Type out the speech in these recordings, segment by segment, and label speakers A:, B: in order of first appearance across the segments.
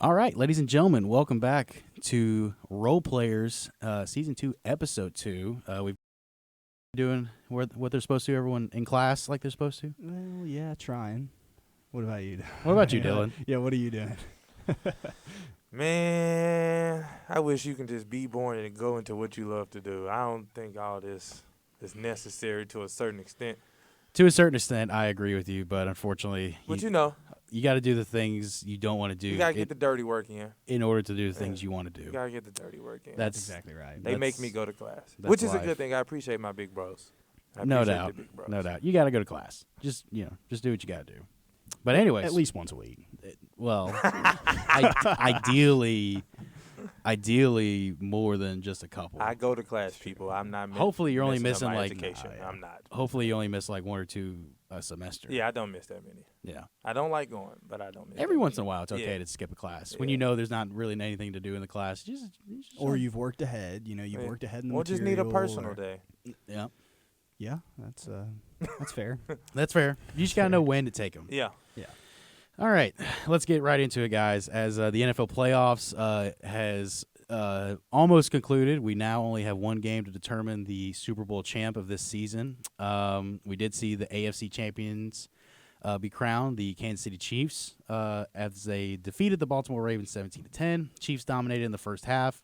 A: All right, ladies and gentlemen, welcome back to Role Players, Season 2, Episode 2. We've been doing what they're supposed to, everyone in class like they're supposed to.
B: Well, yeah, trying. What about you?
A: What about you, Dylan?
B: Yeah, what are you doing?
C: Man, I wish you can just be born and go into what you love to do. I don't think all this is necessary to a certain extent.
A: To a certain extent, I agree with you, but unfortunately,
C: But
A: you got to do the things you don't want to do.
C: you got to get the dirty work in
A: order to do the things you want to
C: You
A: do.
C: got to get the dirty work in.
A: That's
B: exactly right.
C: They make me go to class,
A: that's
C: which is
A: life.
C: a good thing. I appreciate my big bros.
A: No doubt. No doubt. You got to go to class. Just do what you got to do. But anyways.
B: At least once a week.
A: Well, ideally more than just a couple.
C: I go to class, people. I'm not.
A: Hopefully you're only
C: messing
A: missing
C: up my
A: like
C: education. I'm not.
A: Hopefully you only miss like one or two a semester.
C: Yeah, I don't miss that many.
A: Yeah.
C: I don't like going, but I don't miss
A: Every
C: that
A: once in
C: many.
A: a while it's okay
C: Yeah.
A: to skip a class. When
C: Yeah.
A: you know there's not really anything to do in the class. Just
B: Or you've worked ahead. You've
C: Yeah.
B: worked ahead in the
C: Or just need a
B: material,
C: personal
B: or-
C: day.
A: Yeah.
B: Yeah, that's fair.
A: That's fair. You just got to know when to take them.
C: Yeah.
A: All right, let's get right into it, guys. As the NFL playoffs has almost concluded, we now only have one game to determine the Super Bowl champ of this season. We did see the AFC champions be crowned, the Kansas City Chiefs, as they defeated the Baltimore Ravens 17-10. Chiefs dominated in the first half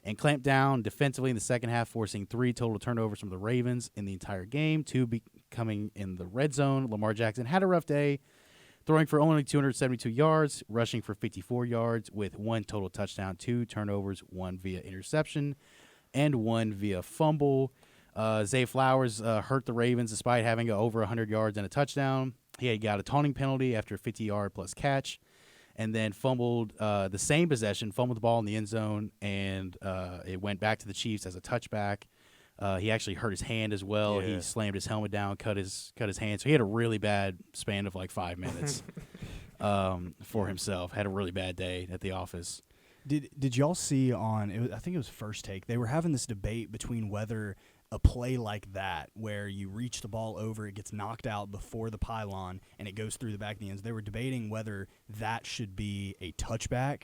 A: and clamped down defensively in the second half, forcing 3 total turnovers from the Ravens in the entire game, 2 coming in the red zone. Lamar Jackson had a rough day, throwing for only 272 yards, rushing for 54 yards with 1 total touchdown, 2 turnovers, 1 via interception, and 1 via fumble. Zay Flowers hurt the Ravens despite having over 100 yards and a touchdown. He had got a taunting penalty after a 50-yard plus catch, and then fumbled the same possession, fumbled the ball in the end zone, and it went back to the Chiefs as a touchback. He actually hurt his hand as well.
C: Yeah.
A: He slammed his helmet down, cut his hand. So he had a really bad span of like 5 minutes for himself. Had a really bad day at the office.
B: Did y'all see I think it was First Take, they were having this debate between whether a play like that, where you reach the ball over, it gets knocked out before the pylon, and it goes through the back of the ends. They were debating whether that should be a touchback,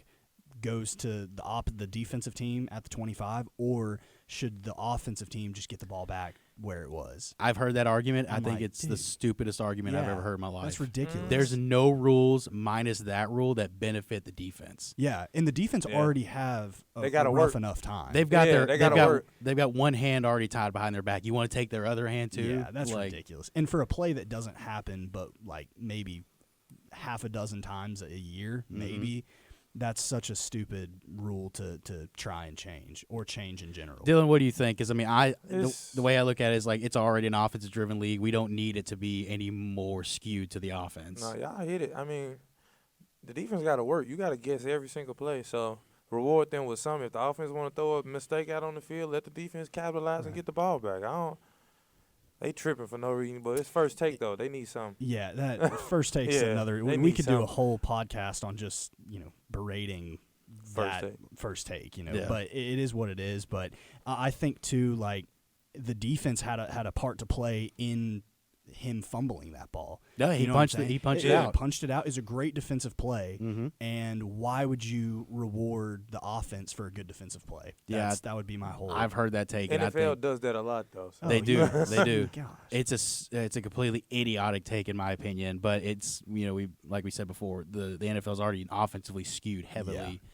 B: goes to the defensive team at the 25, or should the offensive team just get the ball back where it was?
A: I've heard that argument. I think
B: like,
A: it's the
B: dude.
A: stupidest argument I've
B: Yeah,
A: ever heard in my life.
B: That's ridiculous.
A: There's no rules minus that rule that benefit the defense.
B: Yeah, and the defense
C: Yeah.
B: already have
C: They
B: a
C: gotta
B: rough
C: work.
B: enough time.
A: They've got
C: Yeah, they gotta work.
A: they've got one hand already tied behind their back. You want to take their other hand too?
B: Yeah, that's ridiculous. And for a play that doesn't happen but like maybe half a dozen times a year, maybe, that's such a stupid rule to try and change or change in general.
A: Dylan, what do you think? Because I mean,
C: It's-
A: the way I look at it is like it's already an offensive-driven league. We don't need it to be any more skewed to the offense.
C: No, y'all hit it. I mean, the defense got to work. You got to guess every single play. So reward them with something. If the offense want to throw a mistake out on the field, let the defense capitalize and get the ball back. They tripping for no reason. But it's First Take though. They need something.
B: Yeah, that First Take's
C: Yeah,
B: another.
C: they
B: We
C: need
B: could do a
C: something.
B: whole podcast on just berating
C: First
B: that
C: Take.
B: First Take.
A: Yeah.
B: But it is what it is. But I think too, like the defense had a part to play in him fumbling that ball.
A: No, he
B: You know what I'm
A: punched it.
B: saying?
A: He punched it
C: Yeah.
A: out.
B: Punched it out is a great defensive play.
A: Mm-hmm.
B: And why would you reward the offense for a good defensive play?
A: Yeah,
B: That would be my whole.
A: I've heard that take. And I
C: NFL
A: think
C: does that a lot though. So.
A: They
B: Oh,
A: do.
B: yes.
A: They do.
B: Gosh.
A: it's a completely idiotic take in my opinion. But it's we like we said before, the NFL is already offensively skewed heavily.
B: Yeah.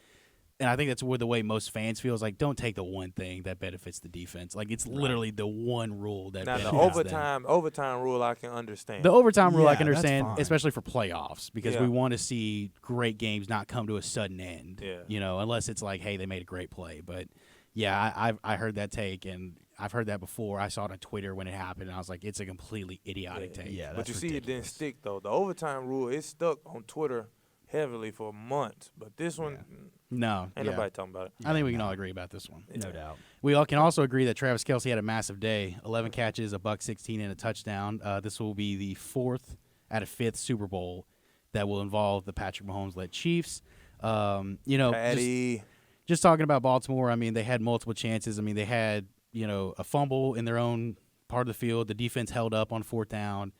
A: And I think that's where the way most fans feel is like, don't take the one thing that benefits the defense. Like it's literally the one rule that
C: Now the
A: benefits them.
C: overtime rule I can understand.
A: The overtime rule I
B: Yeah,
A: can
B: that's
A: understand,
B: fine.
A: especially for playoffs, because
C: Yeah.
A: we want to see great games not come to a sudden end.
C: Yeah.
A: Unless it's like, hey, they made a great play. But yeah, I heard that take, and I've heard that before. I saw it on Twitter when it happened, and I was like, it's a completely idiotic take.
B: Yeah,
C: but
B: that's
C: you see, it didn't
B: ridiculous.
C: stick though. The overtime rule is stuck on Twitter heavily for months. But this one,
A: No,
C: ain't
A: yeah.
C: nobody talking about it.
A: I think we can all agree about this one.
B: No doubt.
A: We all can also agree that Travis Kelce had a massive day. 11 catches, $116, and a touchdown. This will be the 4th out of 5th Super Bowl that will involve the Patrick Mahomes-led Chiefs.
C: Patty.
A: Just talking about Baltimore, I mean, they had multiple chances. I mean, they had, a fumble in their own part of the field. The defense held up on 4th down.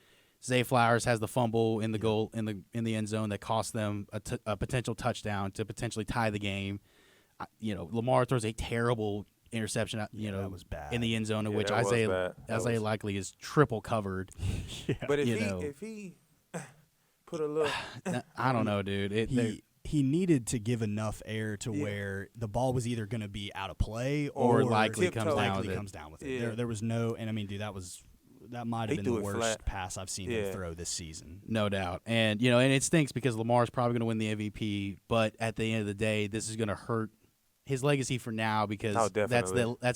A: Zay Flowers has the fumble in the goal in the end zone that cost them a potential touchdown to potentially tie the game. Lamar throws a terrible interception.
B: That was bad.
A: In the end zone, in which
C: that was
A: Isaiah
C: bad.
A: likely is triple covered.
C: But if he put a little,
A: I don't know, dude.
B: He needed to give enough air to where the ball was either going to be out of play
A: or likely
B: comes down with it.
C: Yeah.
B: There was no, and I mean, dude, that might have been the worst pass I've seen him throw this season.
A: No doubt. And and it stinks because Lamar's probably going to win the MVP, but at the end of the day, this is going to hurt his legacy for now because that's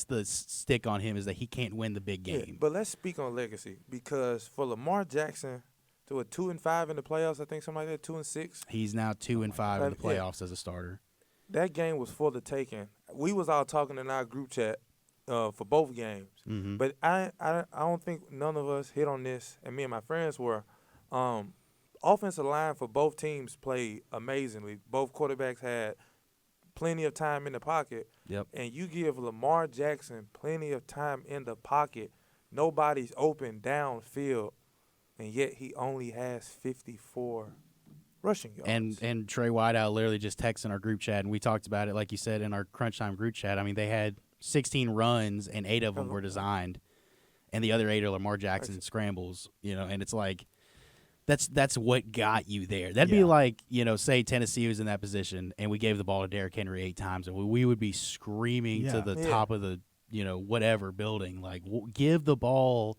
A: the stick on him is that he can't win the big game.
C: Yeah, but let's speak on legacy because for Lamar Jackson to a 2-5 in the playoffs, I think something like that, 2-6.
A: He's now 2-5 in the playoffs as a starter.
C: That game was for the taking. We was all talking in our group chat for both games, but I don't think none of us hit on this, and me and my friends were. Offensive line for both teams played amazingly. Both quarterbacks had plenty of time in the pocket.
A: Yep.
C: And you give Lamar Jackson plenty of time in the pocket, nobody's open downfield, and yet he only has 54 rushing yards.
A: And Trey Whiteout literally just texted in our group chat, and we talked about it, like you said, in our Crunch Time group chat. I mean, they had 16 runs, and 8 of them were designed, and the other 8 are Lamar Jackson scrambles, and it's like, that's what got you there. That'd be like, say Tennessee was in that position and we gave the ball to Derrick Henry 8 times and we would be screaming to the top of the, whatever building, like, give the ball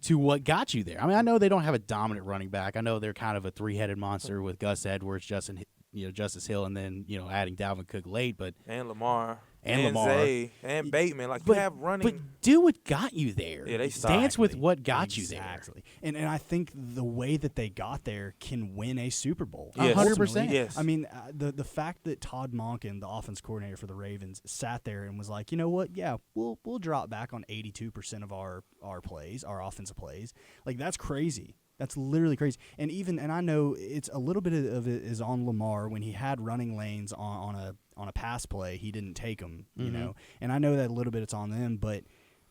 A: to what got you there. I mean, I know they don't have a dominant running back. I know they're kind of a 3-headed monster with Gus Edwards, Justice Hill, and then, adding Dalvin Cook late, but
C: and Lamar.
A: And
C: Zay, and Bateman. You have running.
A: But do what got you there.
C: Yeah, they
A: dance with what got you there.
B: Exactly. And I think the way that they got there can win a Super Bowl.
C: Yes.
A: 100%.
C: Yes.
B: I mean, the fact that Todd Monken, the offense coordinator for the Ravens, sat there and was like, you know what? Yeah, we'll drop back on 82% of our plays, our offensive plays. Like, that's crazy. That's literally crazy. And I know it's a little bit of it is on Lamar when he had running lanes on a pass play, he didn't take them, you know. And I know that a little bit it's on them, but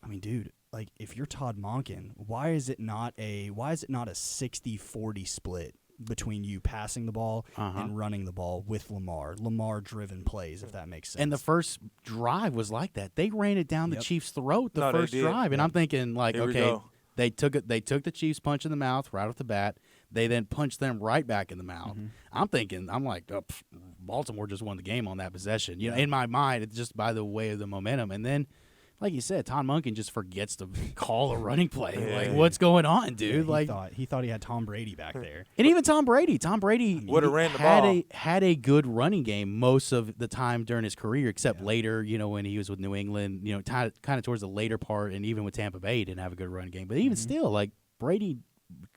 B: I mean, dude, like, if you're Todd Monken, why is it not a 60-40 split between you passing the ball and running the ball with Lamar driven plays, if that makes sense?
A: And the first drive was like that. They ran it down the Chiefs' throat the first drive, and I'm thinking, like, okay, they took the Chiefs punch in the mouth right off the bat. They then punched them right back in the mouth. I'm like, Baltimore just won the game on that possession. In my mind, it's just by the way of the momentum. And then, like you said, Tom Monken just forgets to call a running play. Like, what's going on, dude?
B: He thought he had Tom Brady back there.
A: And even Tom Brady
C: would have ran the ball.
A: Had a good running game most of the time during his career, except later, when he was with New England, kind of towards the later part, and even with Tampa Bay, he didn't have a good run game. But even still, like, Brady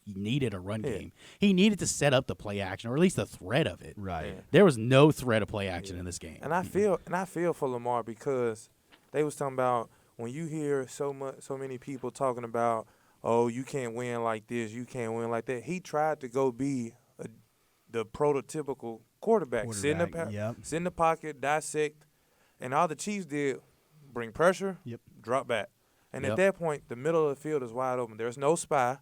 A: needed a run game. He needed to set up the play action, or at least the threat of it.
B: Right.
C: Yeah.
A: There was no threat of play action in this game.
C: And I feel for Lamar because they was talking about when you hear so many people talking about, oh, you can't win like this, you can't win like that. He tried to go be the prototypical quarterback. Sit in the pocket, dissect, and all the Chiefs did, bring pressure, drop back. And at that point, the middle of the field is wide open. There's no spy.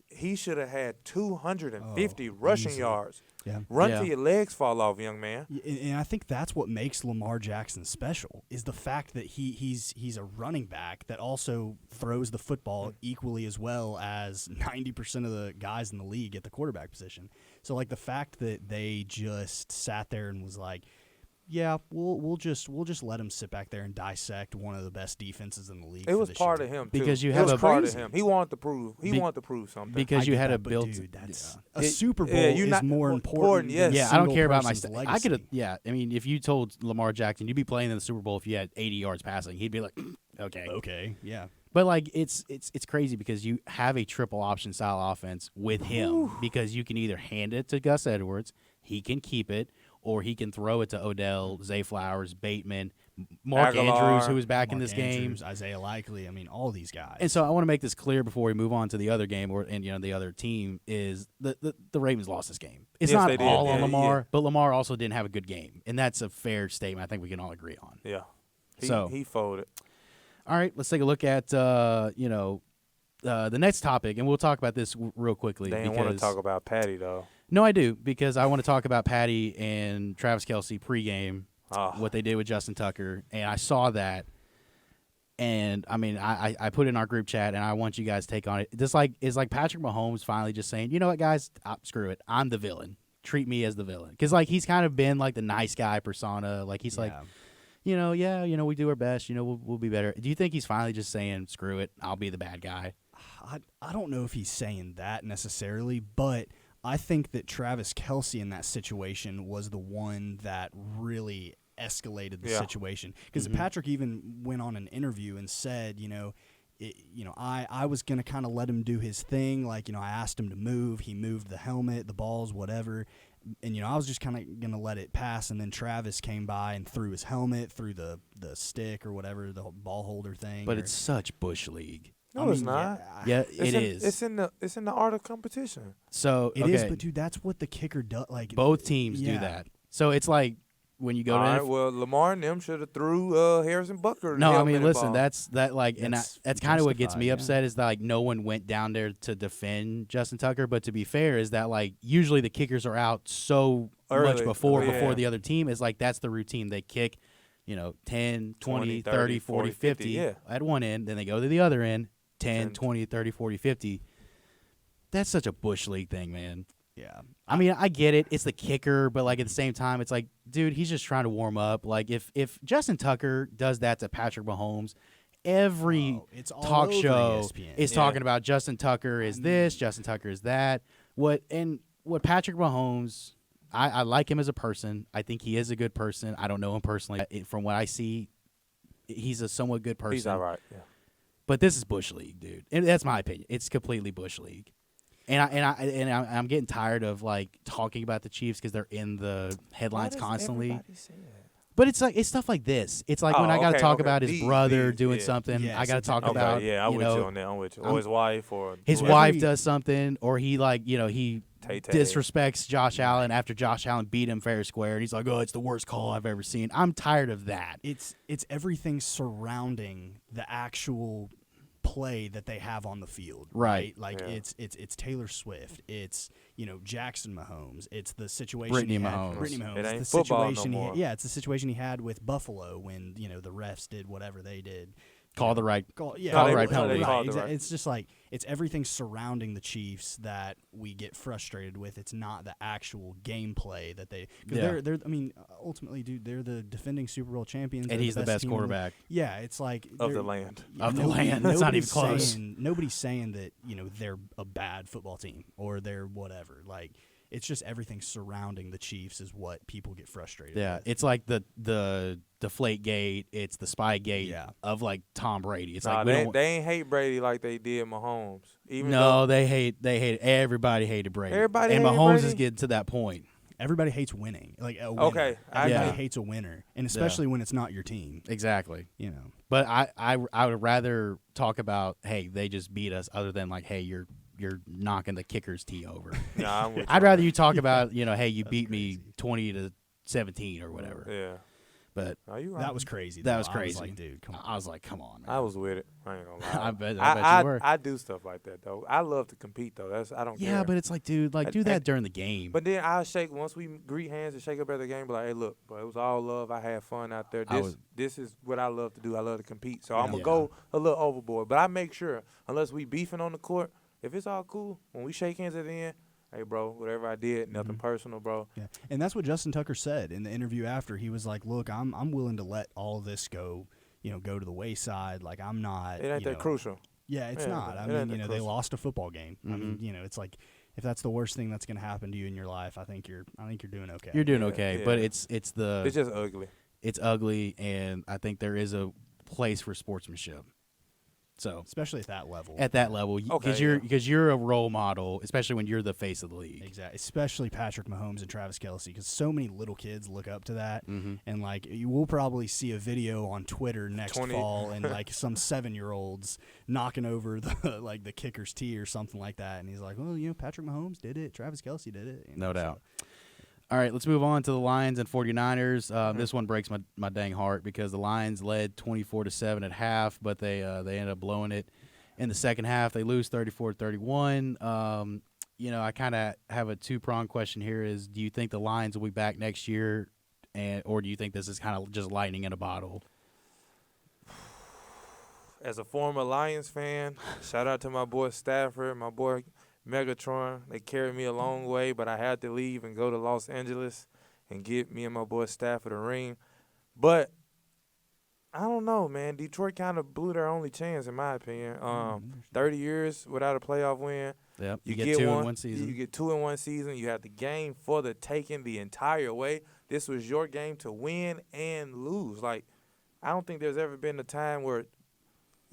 C: He should have had 250 rushing yards.
B: Yeah.
C: Run till your legs fall off, young man.
B: And I think that's what makes Lamar Jackson special is the fact that he's a running back that also throws the football equally as well as 90% of the guys in the league at the quarterback position. So, like, the fact that they just sat there and was like, yeah, we'll just let him sit back there and dissect one of the best defenses in the league.
C: It was part of him too.
A: Because you
C: it
A: have
C: was part of him. He wanted to prove. He wanted to prove something.
A: Because you had a built.
B: Dude, that's a Super Bowl is more important.
C: Yes.
A: Yeah, I don't care about my.
B: I could.
A: Yeah, I mean, if you told Lamar Jackson you'd be playing in the Super Bowl if you had 80 yards passing, he'd be like, okay,
B: yeah.
A: But, like, it's crazy because you have a triple option style offense with him because you can either hand it to Gus Edwards, he can keep it, or he can throw it to Odell, Zay Flowers, Bateman, Mark Andrews, who was back in this game,
B: Isaiah Likely. I mean, all these guys.
A: And so I want to make this clear before we move on to the other game, the other team is the Ravens lost this game. It's not all on Lamar, but Lamar also didn't have a good game, and that's a fair statement. I think we can all agree on.
C: Yeah,
A: he
C: folded.
A: All right, let's take a look at the next topic, and we'll talk about this real quickly.
C: They didn't want to talk about Patty though.
A: No, I do, because I want to talk about Patty and Travis Kelce pregame,
C: Oh.
A: what they did with Justin Tucker, and I saw that. And I mean, I put it in our group chat, and I want you guys to take on it. Just like is like Patrick Mahomes finally just saying, you know what, guys, screw it, I'm the villain. Treat me as the villain, because like he's kind of been like the nice guy persona. Like he's like, we do our best. We'll be better. Do you think he's finally just saying, screw it, I'll be the bad guy?
B: I don't know if he's saying that necessarily, but I think that Travis Kelce in that situation was the one that really escalated the situation, because Patrick even went on an interview and said, I was going to kind of let him do his thing. Like, I asked him to move. He moved the helmet, the balls, whatever. And, I was just kind of going to let it pass. And then Travis came by and threw his helmet, threw the stick or whatever, the ball holder thing.
A: But it's such Bush League.
C: No, it's not.
A: Yeah, it is.
C: It's in the art of competition.
A: So
B: it is, but dude, that's what the kicker does. Like
A: both teams do that. So it's like when you go to
C: well, Lamar and them should have threw Harrison Butker.
A: No, I mean, listen,
C: ball.
A: that's kind of what gets me upset is that like no one went down there to defend Justin Tucker. But to be fair, is that like usually the kickers are out so much before the other team is like that's the routine. They kick, 10, 20, 30, 40, 50 at one end, then they go to the other end, 10, 20, 30, 40, 50. That's such a Bush League thing, man.
B: Yeah.
A: I mean, I get it. It's the kicker, but like at the same time, it's like, dude, he's just trying to warm up. Like if Justin Tucker does that to Patrick Mahomes, every talk show
B: ESPN.
A: is talking about Justin Tucker is this, Justin Tucker is that. What Patrick Mahomes, I like him as a person. I think he is a good person. I don't know him personally. From what I see, he's a somewhat good person.
C: He's all right. Yeah.
A: But this is Bush League, dude. And that's my opinion. It's completely Bush League. And I'm getting tired of like talking about the Chiefs because they're in the headlines constantly.
C: Everybody say that?
A: But it's stuff like this. It's like when I got to talk about his brother doing something.
B: Yes,
A: I got to talk
B: exactly.
A: about
C: I'm with you on that. I'm with you. Or his wife, or
A: his
C: whoever.
A: wife does something, or he he
C: Tay-Tay.
A: disrespects Josh Allen after Josh Allen beat him fair and square, and he's like, "Oh, it's the worst call I've ever seen." I'm tired of that.
B: It's everything surrounding the actual play that they have on the field, right? Like it's Taylor Swift, it's Jackson Mahomes, it's the situation
A: Brittany
B: Mahomes.
C: It ain't
B: it's the
C: football
B: situation
C: no more.
B: it's the situation he had with Buffalo when the refs did whatever they did.
A: Call the right
B: Penalty.
C: Right.
B: It's just like it's everything surrounding the Chiefs that we get frustrated with. It's not the actual gameplay that they're. I mean, ultimately, dude, they're the defending Super Bowl champions,
A: and he's the best
B: team
A: quarterback.
B: Yeah, it's like
C: of the land.
A: Of the land. That's not even close.
B: Nobody's saying that they're a bad football team or they're whatever. Like it's just everything surrounding the Chiefs is what people get frustrated.
A: Yeah,
B: with.
A: it's like the deflate gate. It's the spy gate of like Tom Brady. It's like
C: they ain't hate Brady like they did Mahomes.
A: They hate everybody hated Brady.
C: Everybody
A: and
C: hated
A: Mahomes
C: Brady?
A: is getting to that point.
B: Everybody hates winning. Like a winner.
C: Okay,
B: everybody hates a winner, and especially when it's not your team.
A: Exactly.
B: But
A: I would rather talk about, hey, they just beat us, other than like, hey, you're knocking the kicker's tee over.
C: Nah, I'm with
A: I'd rather you talk about, hey, you beat me 20-17 or whatever.
C: Yeah.
A: But
C: you right.
B: that was crazy.
A: That was crazy.
B: I was like, dude, come on.
A: I was like, come on, man.
C: I was with it. I ain't gonna lie.
A: I bet you were.
C: I do stuff like that though. I love to compete though. I don't care.
A: Yeah, but it's like, dude, like do that during the game.
C: But then I'll shake once we greet hands and shake up at the game. Be like, hey, look, bro, it was all love. I had fun out there. This is what I love to do. I love to compete. So I'm gonna go a little overboard. But I make sure, unless we beefing on the court, if it's all cool, when we shake hands at the end, hey, bro, whatever I did, nothing personal, bro.
B: Yeah, and that's what Justin Tucker said in the interview after. He was like, look, I'm willing to let all of this go, go to the wayside. Like, I'm not.
C: It ain't that crucial.
B: Yeah, it's not. I mean, they lost a football game. I mean, it's like if that's the worst thing that's going to happen to you in your life, I think you're doing okay.
A: You're doing okay, but it's
C: just ugly.
A: It's ugly, and I think there is a place for sportsmanship. So
B: especially at that level.
A: Because you're a role model, especially when you're the face of the league.
B: Exactly. Especially Patrick Mahomes and Travis Kelce, because so many little kids look up to that, and like you will probably see a video on Twitter next fall, and like some 7-year-olds knocking over the kicker's tee or something like that, and he's like, well, Patrick Mahomes did it, Travis Kelce did it.
A: No doubt. All right, let's move on to the Lions and 49ers. This one breaks my dang heart because the Lions led 24-7 at half, but they ended up blowing it. In the second half, they lose 34-31. I kind of have a two-pronged question here is, do you think the Lions will be back next year, or do you think this is kind of just lightning in a bottle?
C: As a former Lions fan, shout out to my boy Stafford, my boy Megatron. They carried me a long way, but I had to leave and go to Los Angeles and get me and my boy Stafford a ring. But I don't know, man. Detroit kind of blew their only chance, in my opinion. 30 years without a playoff win.
A: Yep. You get two in one season.
C: You get 2 in 1 season. You have the game for the taking the entire way. This was your game to win and lose. Like, I don't think there's ever been a time where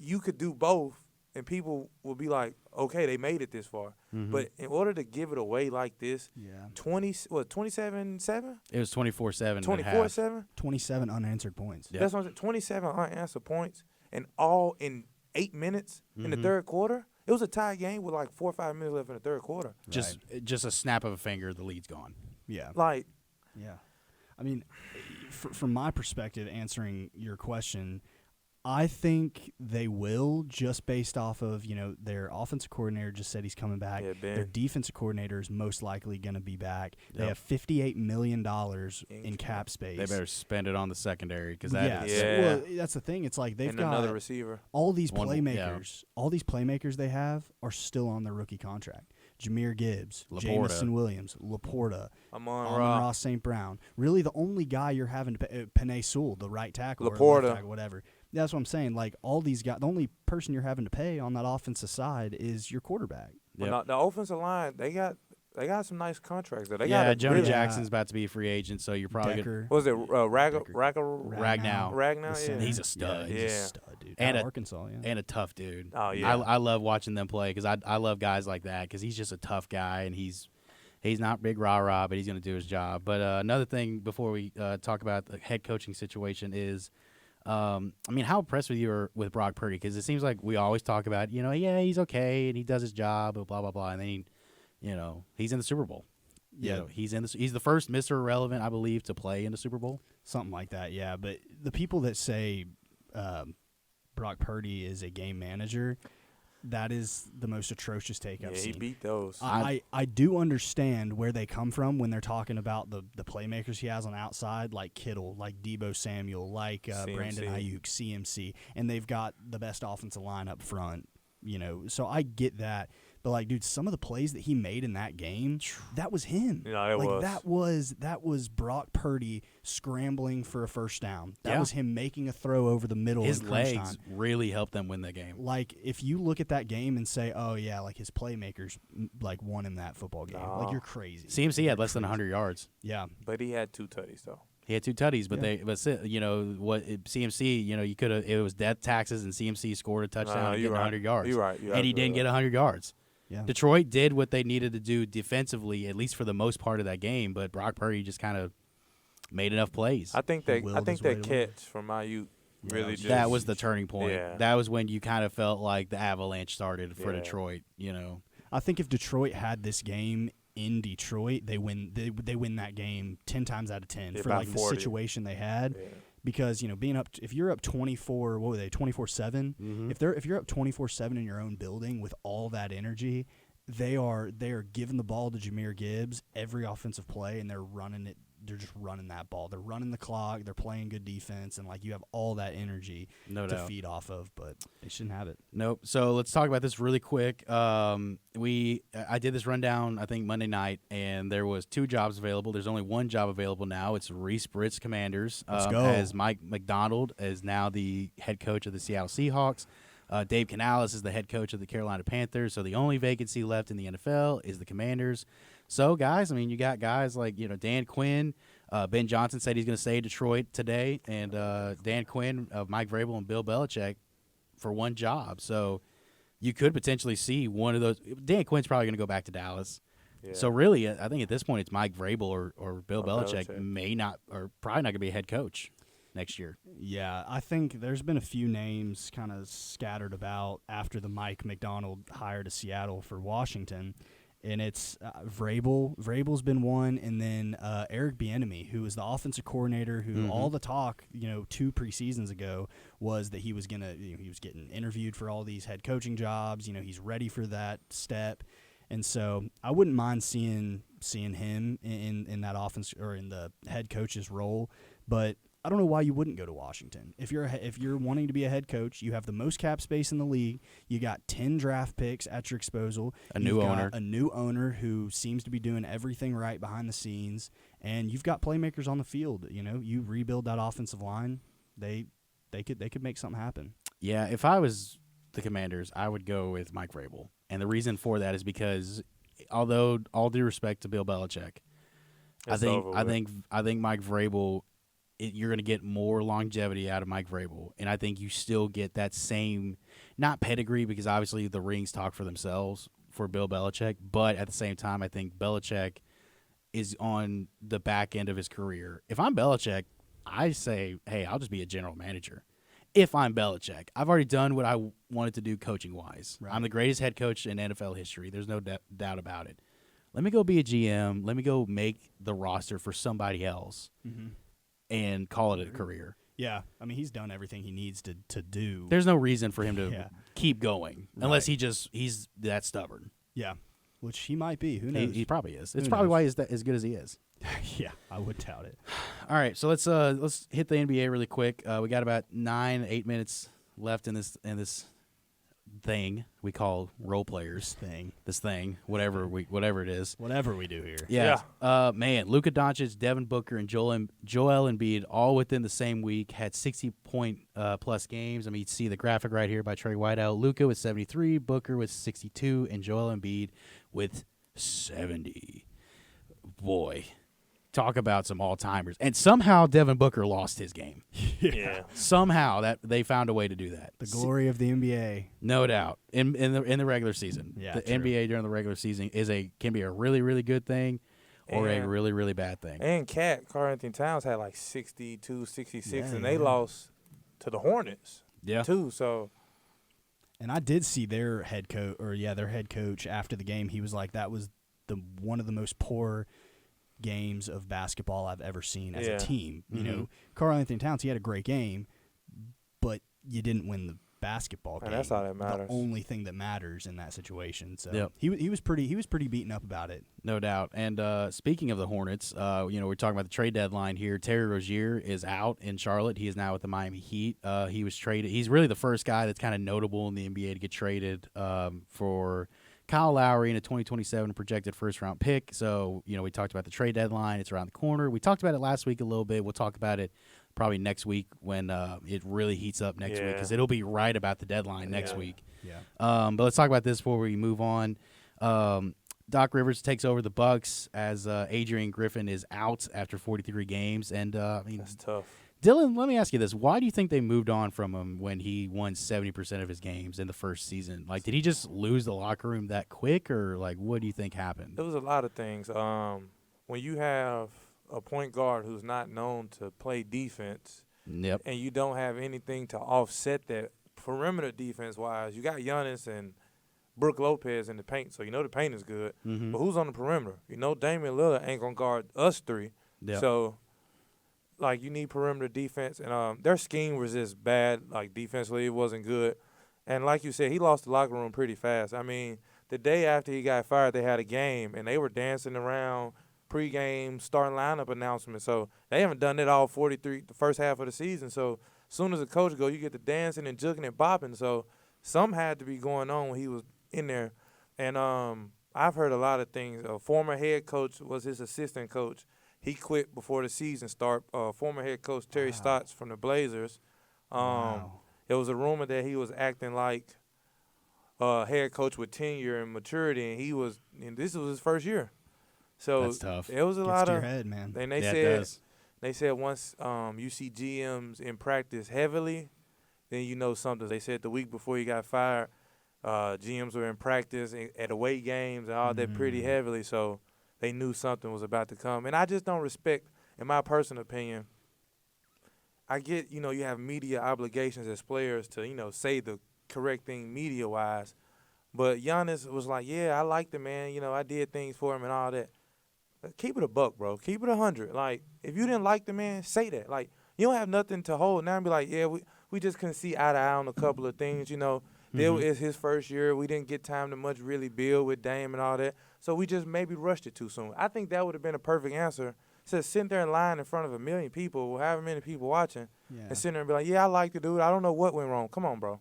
C: you could do both and people will be like, okay, they made it this far.
A: Mm-hmm.
C: But in order to give it away like this, 27-7?
A: It was 24-7.
C: 24-7?
B: 27 unanswered points.
A: Yep.
C: That's what I'm saying. 27 unanswered points, and all in 8 minutes in the third quarter. It was a tie game with like 4 or 5 minutes left in the third quarter.
A: Just a snap of a finger, the lead's gone.
B: Yeah.
C: Like,
B: yeah. I mean, from my perspective, answering your question, I think they will, just based off of, their offensive coordinator just said he's coming back.
C: Yeah,
B: their defensive coordinator is most likely going to be back.
A: Yep.
B: They have $58 million in cap space.
A: They better spend it on the secondary because
B: Well, that's the thing. It's like they've got
C: another receiver.
B: All these playmakers. All these playmakers they have are still on their rookie contract. Jameer Gibbs, Jamison Williams, Laporta, Amon-Ra St. Brown. Really, the only guy you're having to pay, Peay Sewell, the right tackle,
C: Laporta,
B: or left tackle, whatever. That's what I'm saying. Like, all these guys, the only person you're having to pay on that offensive side is your quarterback.
A: Yep.
C: Well, the offensive line, they got some nice contracts there.
A: Jonah Jackson's about to be a free agent, so you're probably going to.
C: What was it? Ragnow?
A: Ragnow,
C: yeah.
A: He's a stud.
B: He's a stud, dude.
A: And
B: Arkansas,
A: and a tough dude.
C: Oh, yeah.
A: I love watching them play because I love guys like that because he's just a tough guy and he's not big rah-rah, but he's going to do his job. But another thing before we talk about the head coaching situation is, how impressed with you are with Brock Purdy? Because it seems like we always talk about, he's okay and he does his job, blah, blah, blah, and then he's in the Super Bowl.
B: Yeah,
A: he's the first Mr. Irrelevant, I believe, to play in the Super Bowl.
B: Something like that, yeah. But the people that say Brock Purdy is a game manager, that is the most atrocious take I've seen.
C: He beat those.
B: I do understand where they come from when they're talking about the playmakers he has on outside, like Kittle, like Deebo Samuel, like Brandon Ayuk, CMC, and they've got the best offensive line up front. So I get that. But, like, dude, some of the plays that he made in that game, that was him. That was Brock Purdy scrambling for a first down. That was him making a throw over the middle.
A: His legs really helped them win that game.
B: Like, if you look at that game and say, oh, yeah, like, his playmakers, like, won in that football game.
C: No.
B: Like, you're crazy.
A: CMC had less than 100 yards.
B: Yeah.
C: But he had 2 tutties, though.
A: He had 2 tutties, but CMC, you could have, it was death taxes, and CMC scored a touchdown and get 100 yards.
C: You're right.
A: And he didn't get 100 yards.
B: Yeah.
A: Detroit did what they needed to do defensively, at least for the most part of that game, but Brock Purdy just kind of made enough plays.
C: I think that catch from Ayuk really just,
A: that was the turning point.
C: Yeah.
A: That was when you kind of felt like the avalanche started for Detroit.
B: I think if Detroit had this game in Detroit, they win that game 10 times out of 10 for like 40. The situation they had. Yeah. Because being up, if you're up 24, what were they 24-7?
A: Mm-hmm.
B: If you're up 24-7 in your own building with all that energy, they are giving the ball to Jameer Gibbs every offensive play, and they're running it. They're just running that ball. They're running the clock. They're playing good defense, and like you have all that energy to feed off of, but they shouldn't have it.
A: Nope. So let's talk about this really quick. I did this rundown I think Monday night, and there was 2 jobs available. There's only 1 job available now. It's Reese Britt's Commanders.
B: Let's go.
A: As Mike McDonald is now the head coach of the Seattle Seahawks. Dave Canales is the head coach of the Carolina Panthers. So the only vacancy left in the NFL is the Commanders. So, guys, you got guys like, Dan Quinn. Ben Johnson said he's going to stay in Detroit today. And Dan Quinn, Mike Vrabel, and Bill Belichick for 1 job. So you could potentially see one of those. Dan Quinn's probably going to go back to Dallas. Yeah. So, really, I think at this point it's Mike Vrabel or Bill Belichick may not or probably not going to be a head coach next year.
B: Yeah, I think there's been a few names kind of scattered about after the Mike McDonald hire to Seattle for Washington. And it's Vrabel. Vrabel's been one, and then Eric Bieniemy, who was the offensive coordinator, who all the talk, 2 preseasons ago was that he was he was getting interviewed for all these head coaching jobs. He's ready for that step, and so I wouldn't mind seeing him in that offense or in the head coach's role, but I don't know why you wouldn't go to Washington. If you're wanting to be a head coach, you have the most cap space in the league. You got 10 draft picks at your disposal.
A: A new
B: owner who seems to be doing everything right behind the scenes, and you've got playmakers on the field. You rebuild that offensive line, they could make something happen.
A: Yeah, if I was the Commanders, I would go with Mike Vrabel, and the reason for that is because, although all due respect to Bill Belichick, I think Mike Vrabel. You're going to get more longevity out of Mike Vrabel, and I think you still get that same, not pedigree, because obviously the rings talk for themselves for Bill Belichick, but at the same time, I think Belichick is on the back end of his career. If I'm Belichick, I say, hey, I'll just be a general manager. If I'm Belichick, I've already done what I wanted to do coaching-wise. Right. I'm the greatest head coach in NFL history. There's no doubt about it. Let me go be a GM. Let me go make the roster for somebody else. Mm-hmm. And call it a career.
B: Yeah, I mean, he's done everything he needs to do.
A: There's no reason for him to keep going unless he's that stubborn.
B: Yeah, which he might be. Who knows?
A: He probably is. It's probably why he's as good as he is.
B: Yeah, I would doubt it.
A: All right, so let's hit the NBA really quick. We got about 8 minutes left in this thing we call role players. This thing, whatever it is.
B: Whatever we do here.
A: Yeah. Man, Luka Doncic, Devin Booker, and Joel Embiid all within the same week had 60-point plus games. I mean, you see the graphic right here by Trey Whiteout. Luka with 73, Booker with 62, and Joel Embiid with 70. Boy, talk about some all-timers. And somehow Devin Booker lost his game.
C: Yeah.
A: Somehow that they found a way to do that.
B: The glory of the NBA.
A: No doubt. In the regular season.
B: Yeah,
A: the
B: true.
A: NBA during the regular season can be a really, really good thing or a really, really bad thing.
C: And Karl-Anthony Towns had like 62, 66, and they lost to the Hornets.
A: Yeah.
C: Too, so.
B: And I did see their head coach after the game. He was like, that was one of the most poor games of basketball I've ever seen as a team. You know, Karl-Anthony Towns, he had a great game, but you didn't win the basketball game.
C: And that's all that matters.
B: The only thing that matters in that situation. So he was pretty beaten up about it.
A: No doubt. And speaking of the Hornets, we're talking about the trade deadline here. Terry Rozier is out in Charlotte. He is now with the Miami Heat. He was traded. He's really the first guy that's kind of notable in the NBA to get traded for Kyle Lowry and a 2027 projected first-round pick. So, we talked about the trade deadline. It's around the corner. We talked about it last week a little bit. We'll talk about it probably next week when it really heats up next week, because it'll be right about the deadline next week.
B: Yeah.
A: But let's talk about this before we move on. Doc Rivers takes over the Bucks as Adrian Griffin is out after 43 games. And,
C: that's tough.
A: Dylan, let me ask you this. Why do you think they moved on from him when he won 70% of his games in the first season? Like, did he just lose the locker room that quick, or, like, what do you think happened?
C: It was a lot of things. When you have a point guard who's not known to play defense, and you don't have anything to offset that perimeter defense-wise, you got Giannis and Brook Lopez in the paint, so the paint is good. Mm-hmm. But who's on the perimeter? Damian Lillard ain't going to guard us three. Yep. So – you need perimeter defense, and their scheme was just bad. Defensively, it wasn't good. And like you said, he lost the locker room pretty fast. I mean, the day after he got fired, they had a game, and they were dancing around pregame starting lineup announcements. So they haven't done it all the first half of the season. So as soon as the coach goes, you get the dancing and jugging and bopping. So something had to be going on when he was in there. And I've heard a lot of things. A former head coach was his assistant coach. He quit before the season start. Former head coach Terry Stotts from the Blazers. It was a rumor that he was acting like a head coach with tenure and maturity, and this was his first year. So
A: that's tough.
C: It was a
B: Gets
C: lot
B: to
C: of
B: your head, man.
C: And they said once you see GMs in practice heavily, then you know something. They said the week before he got fired, GMs were in practice at away games and all that pretty heavily. So they knew something was about to come. And I just don't respect, in my personal opinion, I get, you have media obligations as players to, say the correct thing media-wise. But Giannis was like, yeah, I liked him, man. You know, I did things for him and all that. Keep it a buck, bro. Keep it 100. Like, if you didn't like the man, say that. Like, you don't have nothing to hold now and be like, yeah, we just couldn't see eye to eye on a couple of things, you know. There is his first year. We didn't get time to much really build with Dame and all that. So we just maybe rushed it too soon. I think that would have been a perfect answer. Instead of sitting there in line in front of a million people, or however many people watching, and sitting there and be like, yeah, I like the dude. I don't know what went wrong. Come on, bro.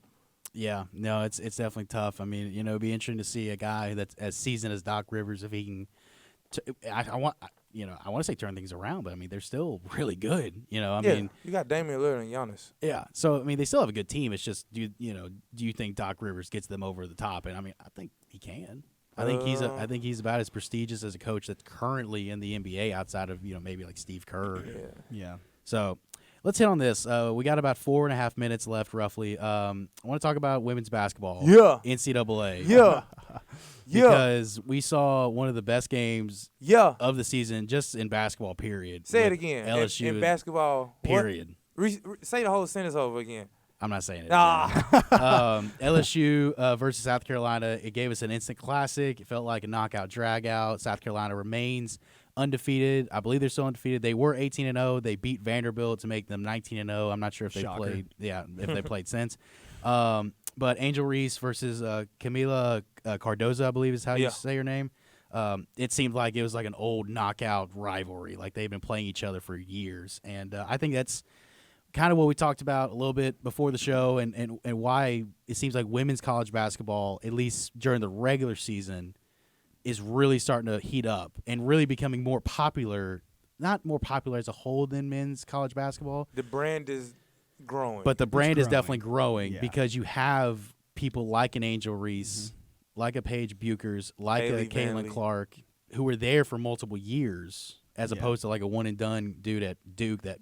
A: Yeah, no, it's definitely tough. I mean, you know, it'd be interesting to see a guy that's as seasoned as Doc Rivers if he can. I want to say turn things around, but I mean they're still really good. You know, I mean
C: you got Damian Lillard and Giannis.
A: Yeah, so I mean they still have a good team. It's just do you think Doc Rivers gets them over the top? And I mean I think he can. I think he's about as prestigious as a coach that's currently in the NBA outside of maybe like Steve Kerr.
B: Yeah.
A: So. Let's hit on this. We got about 4.5 minutes left, roughly. I want to talk about women's basketball.
C: Yeah.
A: NCAA.
C: Yeah.
A: Because we saw one of the best games of the season just in basketball, period.
C: Say it again.
A: LSU.
C: In basketball.
A: Period.
C: Say the whole sentence over again.
A: I'm not saying it.
C: Nah.
A: LSU versus South Carolina. It gave us an instant classic. It felt like a knockout drag-out. South Carolina remains undefeated. I believe they're still undefeated. They were 18-0. They beat Vanderbilt to make them 19-0. I'm not sure if they played. Yeah, if they played since. But Angel Reese versus Camila Cardoza, I believe is how you say her name. It seemed like it was like an old knockout rivalry. Like they've been playing each other for years, and I think that's kind of what we talked about a little bit before the show, and why it seems like women's college basketball, at least during the regular season, is really starting to heat up and really becoming more popular. Not more popular as a whole than men's college basketball.
C: The brand is growing.
A: But the brand is definitely growing because you have people like an Angel Reese, like a Paige Buchers, like a Caitlin Clark, who were there for multiple years, as opposed to like a one-and-done dude at Duke that,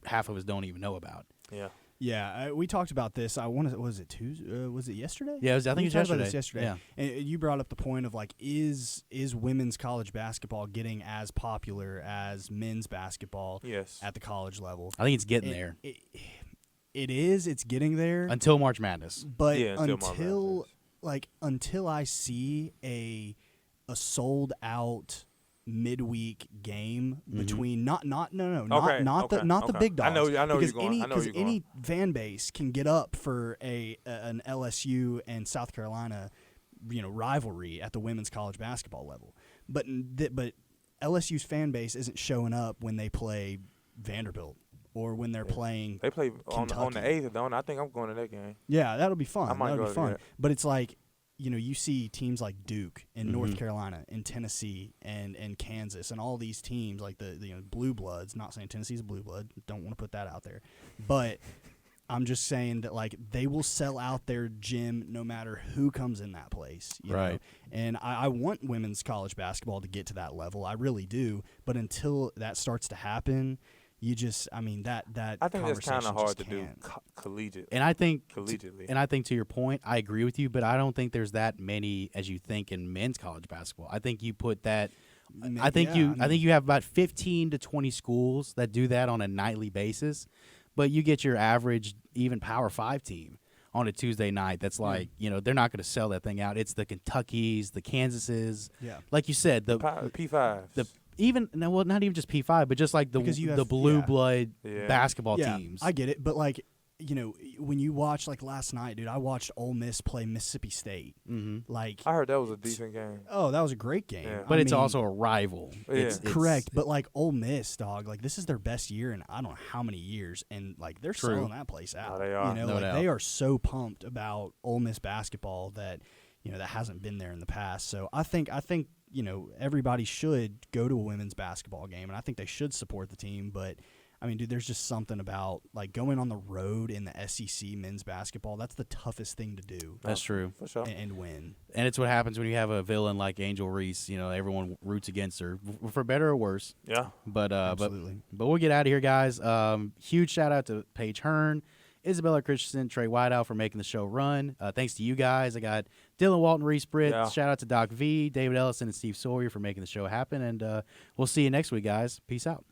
A: half of us don't even know about.
C: Yeah.
B: Yeah, we talked about this. Was it Tuesday? Was it yesterday?
A: Yeah, I think it was yesterday.
B: About this yesterday. Yeah. And you brought up the point of like, is women's college basketball getting as popular as men's basketball?
C: Yes.
B: At the college level,
A: I think it's getting there.
B: It is. It's getting there
A: until March Madness.
B: But until I see a sold out midweek game between not the big dogs.
C: I know
B: because
C: because
B: any fan base can get up for an LSU and South Carolina rivalry at the women's college basketball level, but LSU's fan base isn't showing up when they play Vanderbilt or when they're playing.
C: They play on the 8th, don't I think I'm going to that game.
B: Yeah, that'll be fun.
C: I might
B: that'll
C: go
B: be fun.
C: to that.
B: But it's like, you see teams like Duke and North Carolina and Tennessee and Kansas and all these teams like the Blue Bloods. Not saying Tennessee's a Blue Blood. Don't want to put that out there. But I'm just saying that like they will sell out their gym no matter who comes in that place. You know? And I want women's college basketball to get to that level. I really do. But until that starts to happen, I think
C: that's kind of hard to do collegiate.
A: And I think
C: collegiately.
A: And I think to your point, I agree with you, but I don't think there's that many as you think in men's college basketball. I think you put that. I think you have about 15 to 20 schools that do that on a nightly basis, but you get your average even Power 5 team on a Tuesday night. That's like they're not going to sell that thing out. It's the Kentuckys, the Kansases, like you said, the
C: P5s.
A: Not even just P5, but just like the blue blood basketball teams.
B: I get it, but like when you watch like last night, dude, I watched Ole Miss play Mississippi State. Like
C: I heard that was a decent game.
B: Oh, that was a great game.
A: Yeah. But it's also a rival.
C: Yeah.
B: Correct, but like Ole Miss, dog, like this is their best year in I don't know how many years, and like they're selling that place out.
C: Oh, they are.
A: No doubt.
B: They are so pumped about Ole Miss basketball that that hasn't been there in the past. So I think everybody should go to a women's basketball game, and I think they should support the team. But I mean, dude, there's just something about like going on the road in the SEC men's basketball. That's the toughest thing to do.
A: That's true.
C: For sure.
B: And win.
A: And it's what happens when you have a villain like Angel Reese. Everyone roots against her, for better or worse.
C: Yeah.
A: But
B: absolutely.
A: But we'll get out of here, guys. Huge shout out to Paige Hearn, Isabella Christensen, Trey Whiteout for making the show run. Thanks to you guys. I got Dylan Walton, Reese Britt.
C: Yeah.
A: Shout out to Doc V, David Ellison, and Steve Sawyer for making the show happen. And we'll see you next week, guys. Peace out.